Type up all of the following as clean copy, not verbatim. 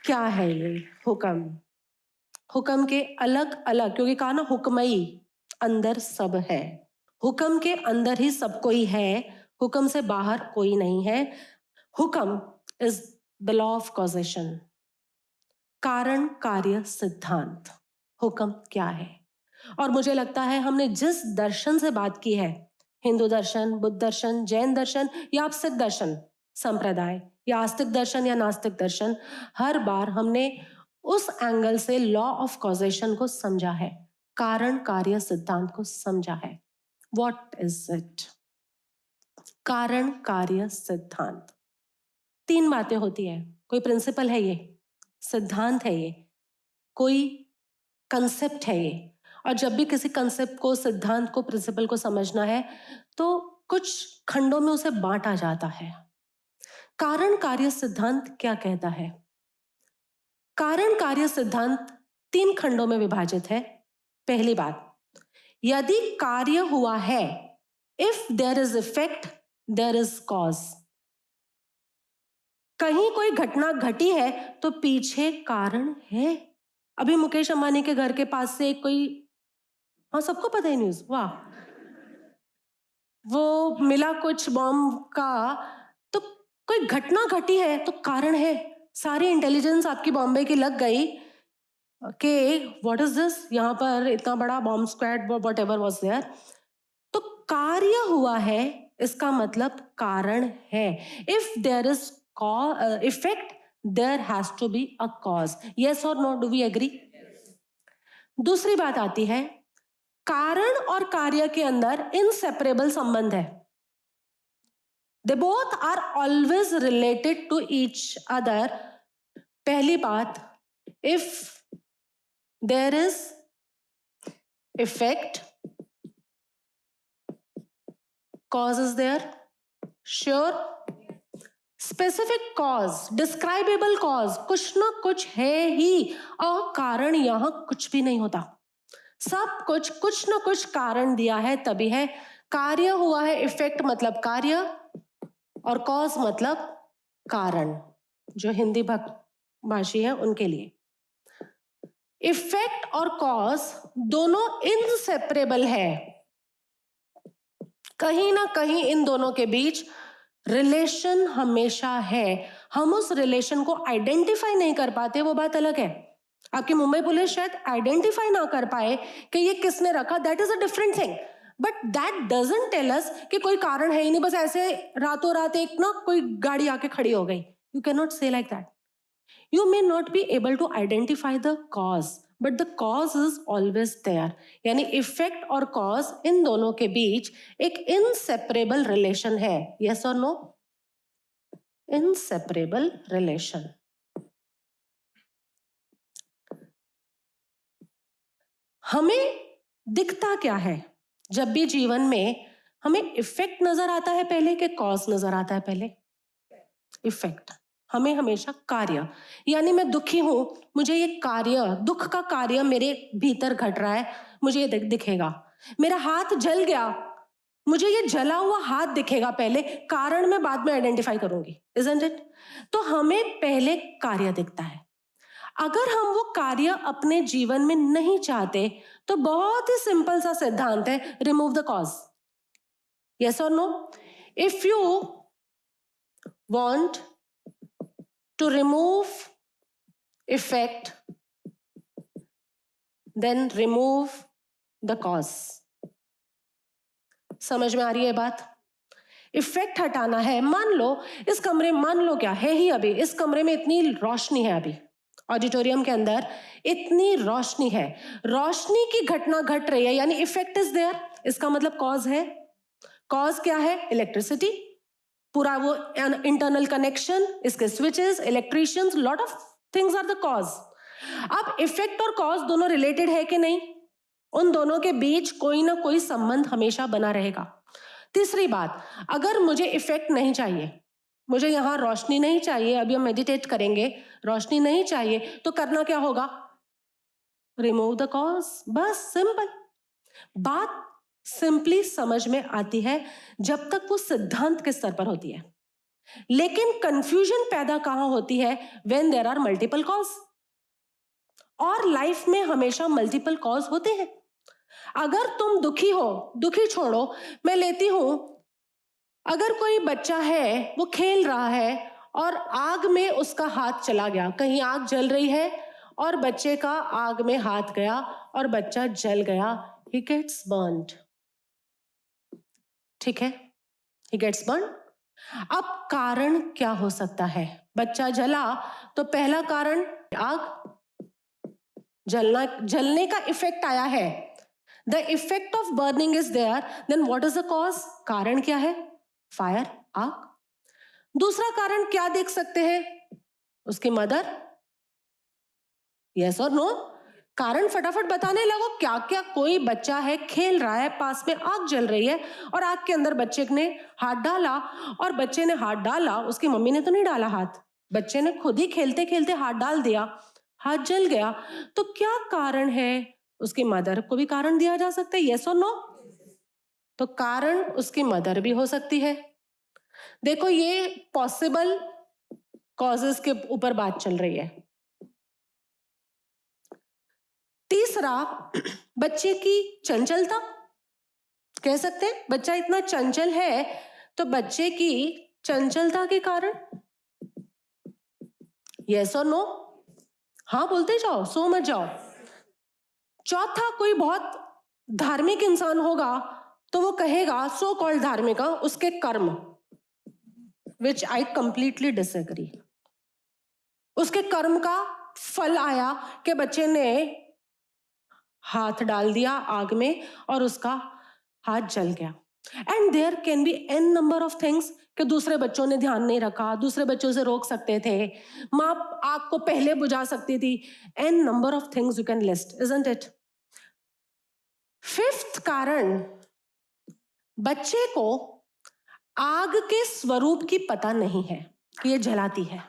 क्या है ये हुक्म? हुक्म के अलग अलग, क्योंकि कहा ना हुक्मई, अंदर सब है। हुक्म के अंदर ही सब कोई है, हुक्म से बाहर कोई नहीं है। हुक्म is the law of causation, कारण कार्य सिद्धांत। हुक्म क्या है? और मुझे लगता है हमने जिस दर्शन से बात की है, हिंदू दर्शन, बुद्ध दर्शन, जैन दर्शन या आप सिख दर्शन संप्रदाय या आस्तिक दर्शन या नास्तिक दर्शन, हर बार हमने उस एंगल से लॉ ऑफ कॉजेशन को समझा है, कारण कार्य सिद्धांत को समझा है। What is it? कारण कार्य सिद्धांत, तीन बातें होती है। कोई प्रिंसिपल है, ये सिद्धांत है, ये कोई कंसेप्ट है ये। और जब भी किसी कंसेप्ट को, सिद्धांत को, प्रिंसिपल को समझना है तो कुछ खंडों में उसे बांटा जाता है। कारण कार्य सिद्धांत क्या कहता है? कारण कार्य सिद्धांत तीन खंडों में विभाजित है। पहली बात, यदि कार्य हुआ है, if there is effect there is cause. कहीं कोई घटना घटी है तो पीछे कारण है। अभी मुकेश अंबानी के घर के पास से कोई, हाँ सबको पता है न्यूज, वाह, वो मिला कुछ बॉम्ब का, तो कोई घटना घटी है तो कारण है। सारी इंटेलिजेंस आपकी बॉम्बे की लग गई कि व्हाट इज दिस, यहाँ पर इतना बड़ा bomb squad, whatever was there. तो कार्य हुआ है, इसका मतलब कारण है। If there is effect there has to be a cause. Yes और नो, डू वी एग्री? दूसरी बात आती है, कारण और कार्य के अंदर इनसेपरेबल संबंध है। They both are always related to each other. पहली बात, if there is effect, cause is there? Sure. Specific cause, describable cause, कुछ ना कुछ है ही। और कारण यहां कुछ भी नहीं होता, सब कुछ ना कुछ कारण दिया है तभी है। कार्य हुआ है, इफेक्ट मतलब कार्य, और कॉज मतलब कारण, जो हिंदी भाषी है उनके लिए। इफेक्ट और कॉज दोनों इनसेपरेबल है। कहीं ना कहीं इन दोनों के बीच रिलेशन हमेशा है। हम उस रिलेशन को आइडेंटिफाई नहीं कर पाते, वो बात अलग है। आपकी मुंबई पुलिस शायद आइडेंटिफाई ना कर पाए कि ये किसने रखा, that is a different thing, but that doesn't tell us कि कोई कारण है ही नहीं, बस ऐसे रातों रात एक ना कोई गाड़ी आके खड़ी हो गई। यू कैन नॉट से like that. You may not be able to identify the cause, but the cause is always there. यानी इफेक्ट और कॉज, इन दोनों के बीच एक इनसेपरेबल रिलेशन है। यस और नो? Inseparable relation. हमें दिखता क्या है जब भी जीवन में? हमें इफेक्ट नजर आता है पहले कि कॉज नजर आता है पहले? इफेक्ट। हमें हमेशा कार्य, यानी मैं दुखी हूं, मुझे ये कार्य, दुख का कार्य मेरे भीतर घट रहा है, मुझे ये दिखेगा। मेरा हाथ जल गया, मुझे ये जला हुआ हाथ दिखेगा पहले, कारण मैं बाद में आइडेंटिफाई करूंगी, इजंट इट? तो हमें पहले कार्य दिखता है। अगर हम वो कार्य अपने जीवन में नहीं चाहते तो बहुत ही सिंपल सा सिद्धांत है, रिमूव द कॉज। यस और no? If you want to remove effect, then remove the cause. समझ में आ रही है बात? इफेक्ट हटाना है। मान लो इस कमरे, मान लो क्या है ही, अभी इस कमरे में इतनी रोशनी है, अभी ऑडिटोरियम के अंदर इतनी रोशनी है, रोशनी की घटना घट रही है, यानी इफेक्ट इज देयर, इसका मतलब कॉज है। कॉज क्या है? इलेक्ट्रिसिटी, पूरा वो इंटरनल कनेक्शन, इसके switches, electricians, lot of things are the cause. अब इफेक्ट और कॉज दोनों रिलेटेड है कि नहीं? उन दोनों के बीच कोई ना कोई संबंध हमेशा बना रहेगा। तीसरी बात, अगर मुझे इफेक्ट नहीं चाहिए, मुझे यहां रोशनी नहीं चाहिए, अभी हम मेडिटेट करेंगे, रोशनी नहीं चाहिए, तो करना क्या होगा? Remove the cause. बस सिंपल बात, सिंपली समझ में आती है जब तक वो सिद्धांत के स्तर पर होती है। लेकिन कंफ्यूजन पैदा कहां होती है? When there are multiple cause. और लाइफ में हमेशा मल्टीपल कॉज होते हैं। अगर तुम दुखी हो, दुखी छोड़ो, मैं लेती हूं, अगर कोई बच्चा है वो खेल रहा है और आग में उसका हाथ चला गया, कहीं आग जल रही है और बच्चे का आग में हाथ गया और बच्चा जल गया, he gets burned, ठीक है, he gets burned। अब कारण क्या हो सकता है? बच्चा जला तो पहला कारण आग, जलने का इफेक्ट आया है, the effect of burning is there, then what is the cause? कारण क्या है? फायर, आग। दूसरा कारण क्या देख सकते हैं? उसकी मदर। यस और नो? कारण फटाफट बताने लगो, क्या क्या। कोई बच्चा है, खेल रहा है, पास में आग जल रही है और आग के अंदर बच्चे ने हाथ डाला, और बच्चे ने हाथ डाला, उसकी मम्मी ने तो नहीं डाला हाथ, बच्चे ने खुद ही खेलते खेलते हाथ डाल दिया, हाथ जल गया। तो क्या कारण है? उसकी मदर को भी कारण दिया जा सकता है, यस और नो? तो कारण उसकी मदर भी हो सकती है। देखो, ये पॉसिबल कॉजेस के ऊपर बात चल रही है। तीसरा, बच्चे की चंचलता। कह सकते हैं बच्चा इतना चंचल है, तो बच्चे की चंचलता के कारण, यस और नो? हाँ बोलते जाओ, सो मत जाओ। चौथा, कोई बहुत धार्मिक इंसान होगा तो वो कहेगा, सो कॉल्ड धार्मिक, उसके कर्म, विच आई कंप्लीटली डिसएग्री। उसके कर्म का फल आया कि बच्चे ने हाथ डाल दिया आग में और उसका हाथ जल गया। And there can be n number of things कि दूसरे बच्चों ने ध्यान नहीं रखा, दूसरे बच्चों से रोक सकते थे, माँ आग को पहले बुझा सकती थी। N number of things you can list, isn't it? Fifth कारण, बच्चे को आग के स्वरूप की पता नहीं है कि ये जलाती है।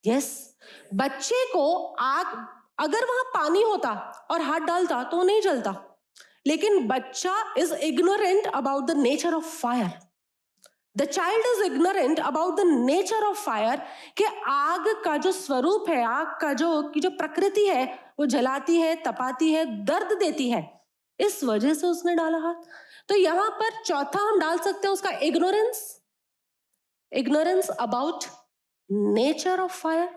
यस, बच्चे को आग, अगर वहां पानी होता और हाथ डालता तो नहीं जलता, लेकिन बच्चा is ignorant about the nature of fire. The child is ignorant about the nature of fire, कि आग का जो स्वरूप है, आग का जो प्रकृति है, वो जलाती है, तपाती है, दर्द देती है, इस वजह से उसने डाला हाथ। तो यहां पर चौथा हम डाल सकते हैं उसका ignorance, ignorance about nature of fire.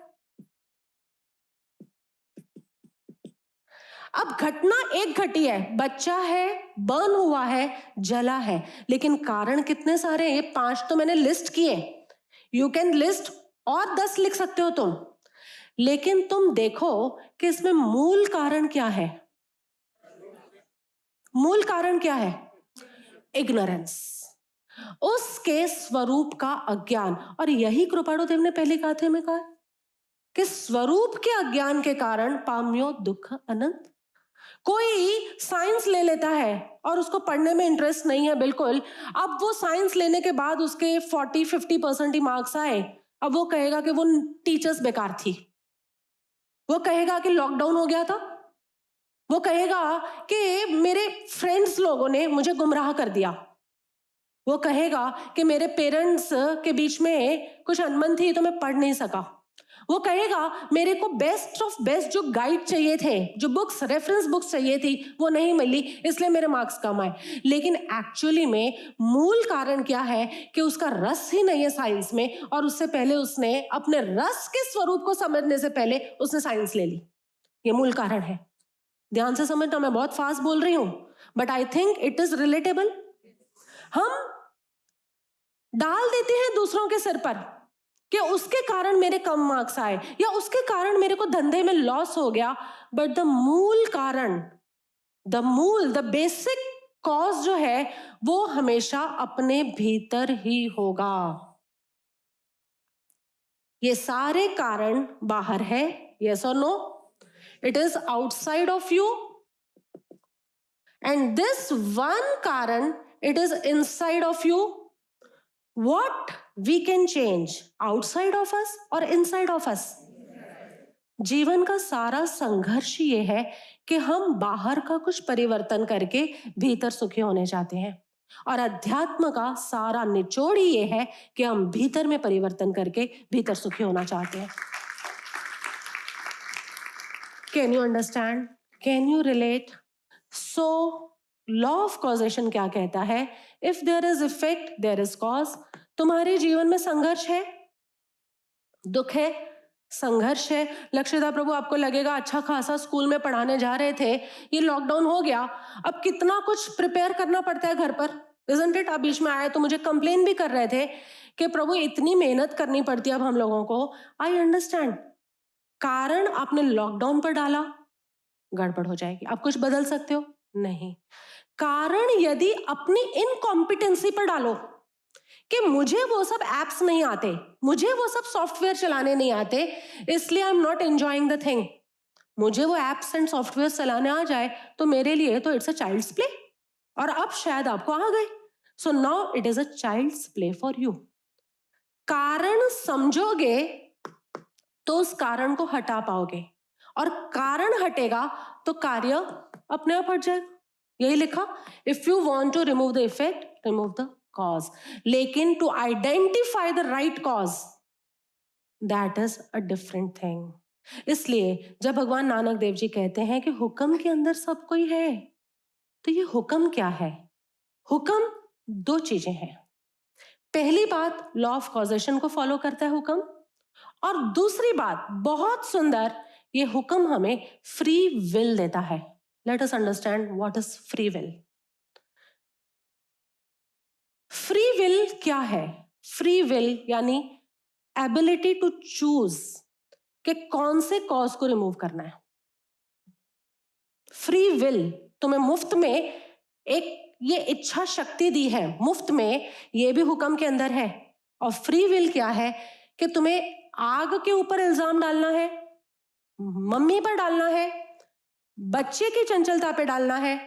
अब घटना एक घटी है, बच्चा है, बर्न हुआ है, जला है, लेकिन कारण कितने सारे हैं? 5 तो मैंने लिस्ट किए, यू कैन लिस्ट और 10 लिख सकते हो तुम, लेकिन तुम देखो कि इसमें मूल कारण क्या है? मूल कारण क्या है? इग्नोरेंस, उसके स्वरूप का अज्ञान। और यही कृपाणुदेव ने पहले कहा थे, मैं कहा कि स्वरूप के अज्ञान के कारण पाम्यो दुख अनंत। कोई साइंस ले लेता है और उसको पढ़ने में इंटरेस्ट नहीं है बिल्कुल, अब वो साइंस लेने के बाद उसके 40-50% ही मार्क्स आए, अब वो कहेगा कि वो टीचर्स बेकार थी, वो कहेगा कि लॉकडाउन हो गया था, वो कहेगा कि मेरे फ्रेंड्स लोगों ने मुझे गुमराह कर दिया, वो कहेगा कि मेरे पेरेंट्स के बीच में कुछ अनबन थी तो मैं पढ़ नहीं सका, वो कहेगा मेरे को बेस्ट ऑफ बेस्ट जो गाइड चाहिए थे, जो बुक्स, रेफरेंस बुक्स चाहिए थी, वो नहीं मिली, इसलिए मेरे मार्क्स कम आए। लेकिन एक्चुअली में मूल कारण क्या है कि उसका रस ही नहीं है साइंस में, और उससे पहले उसने अपने रस के स्वरूप को समझने से पहले उसने साइंस ले ली। ये मूल कारण है। ध्यान से समझना, मैं बहुत फास्ट बोल रही हूं, but I think it is relatable. हम डाल देते हैं दूसरों के सिर पर कि उसके कारण मेरे कम मार्क्स आए, या उसके कारण मेरे को धंधे में लॉस हो गया, बट द मूल कारण, द बेसिक कॉज जो है वो हमेशा अपने भीतर ही होगा। ये सारे कारण बाहर है, यस और no? It is outside of you, and this one कारण, it is inside of you. What we can change outside of us or inside of us? जीवन का सारा संघर्ष ये है कि हम बाहर का कुछ परिवर्तन करके भीतर सुखी होने चाहते हैं। और अध्यात्म का सारा निचोड़ ही ये है कि हम भीतर में परिवर्तन करके भीतर सुखी होना चाहते हैं। Can you understand? Can you relate? So law of causation क्या कहता है? If there is effect there is cause. तुम्हारे जीवन में संघर्ष है, दुख है, संघर्ष है। लक्ष्यदा प्रभु, आपको लगेगा अच्छा खासा स्कूल में पढ़ाने जा रहे थे, ये लॉकडाउन हो गया, अब कितना कुछ प्रिपेयर करना पड़ता है घर पर, इजंट इट? अब बीच में आए तो मुझे कंप्लेन भी कर रहे थे कि प्रभु इतनी मेहनत करनी पड़ती है अब हम लोगों को। I understand. कारण आपने लॉकडाउन पर डाला, गड़बड़ हो जाएगी। आप कुछ बदल सकते हो? नहीं। कारण यदि अपनी इनकॉम्पिटेंसी पर डालो कि मुझे वो सब एप्स नहीं आते, मुझे वो सब सॉफ्टवेयर चलाने नहीं आते, इसलिए I am not enjoying the thing. मुझे वो एप्स एंड सॉफ्टवेयर चलाने आ जाए तो मेरे लिए तो इट्स अ चाइल्ड्स प्ले, और अब शायद आपको आ गए। So now it is a child's play for you. कारण समझोगे तो उस कारण को हटा पाओगे, और कारण हटेगा तो कार्य अपने आप हट जाएगा। यही लिखा, if you want to remove the effect remove the cause. लेकिन to identify the right cause, that is a different thing. इसलिए जब भगवान नानक देव जी कहते हैं कि हुक्म के अंदर सब कोई है, तो ये हुक्म क्या है? हुक्म दो चीजें हैं। पहली बात, लॉ ऑफ कॉजेशन को फॉलो करता है हुक्म, और दूसरी बात बहुत सुंदर, ये हुक्म हमें फ्री विल देता है। Let us understand what is free will. Free will क्या है? फ्री विल यानी एबिलिटी टू चूज कि कौन से कॉज को रिमूव करना है। फ्री विल तुम्हें मुफ्त में एक ये इच्छा शक्ति दी है, मुफ्त में, ये भी हुक्म के अंदर है। और फ्री विल क्या है? कि तुम्हें आग के ऊपर इल्जाम डालना है, मम्मी पर डालना है, बच्चे की चंचलता पे डालना है,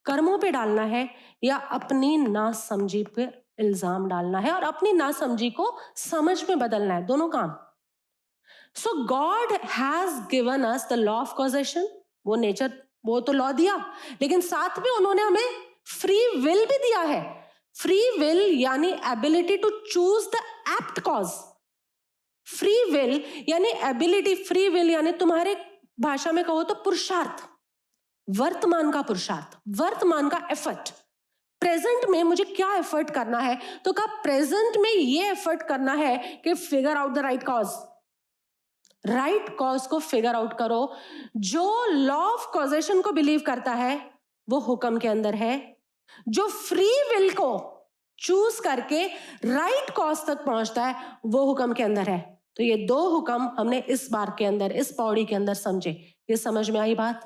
कर्मों पे डालना है, या अपनी नासमझी पे इल्जाम डालना है और अपनी नासमझी को समझ में बदलना है। दोनों काम। So God has given us the law of causation, वो नेचर, वो तो लॉ दिया, लेकिन साथ में उन्होंने हमें फ्री विल भी दिया है। फ्री विल यानी ability to choose the apt cause. Free will यानी एबिलिटी, फ्री विल यानी तुम्हारे भाषा में कहो तो पुरुषार्थ, वर्तमान का पुरुषार्थ, वर्तमान का एफर्ट। प्रेजेंट में मुझे क्या एफर्ट करना है? तो कहा प्रेजेंट में ये एफर्ट करना है कि figure out the right cause. Right cause को फिगर आउट करो। जो लॉ ऑफ कॉजेशन को बिलीव करता है वो हुक्म के अंदर है, जो फ्री विल को चूज करके राइट कॉज तक पहुंचता है वो हुक्म के अंदर है। तो ये दो हुक्म हमने इस बार के अंदर, इस पौड़ी के अंदर समझे। ये समझ में आई बात?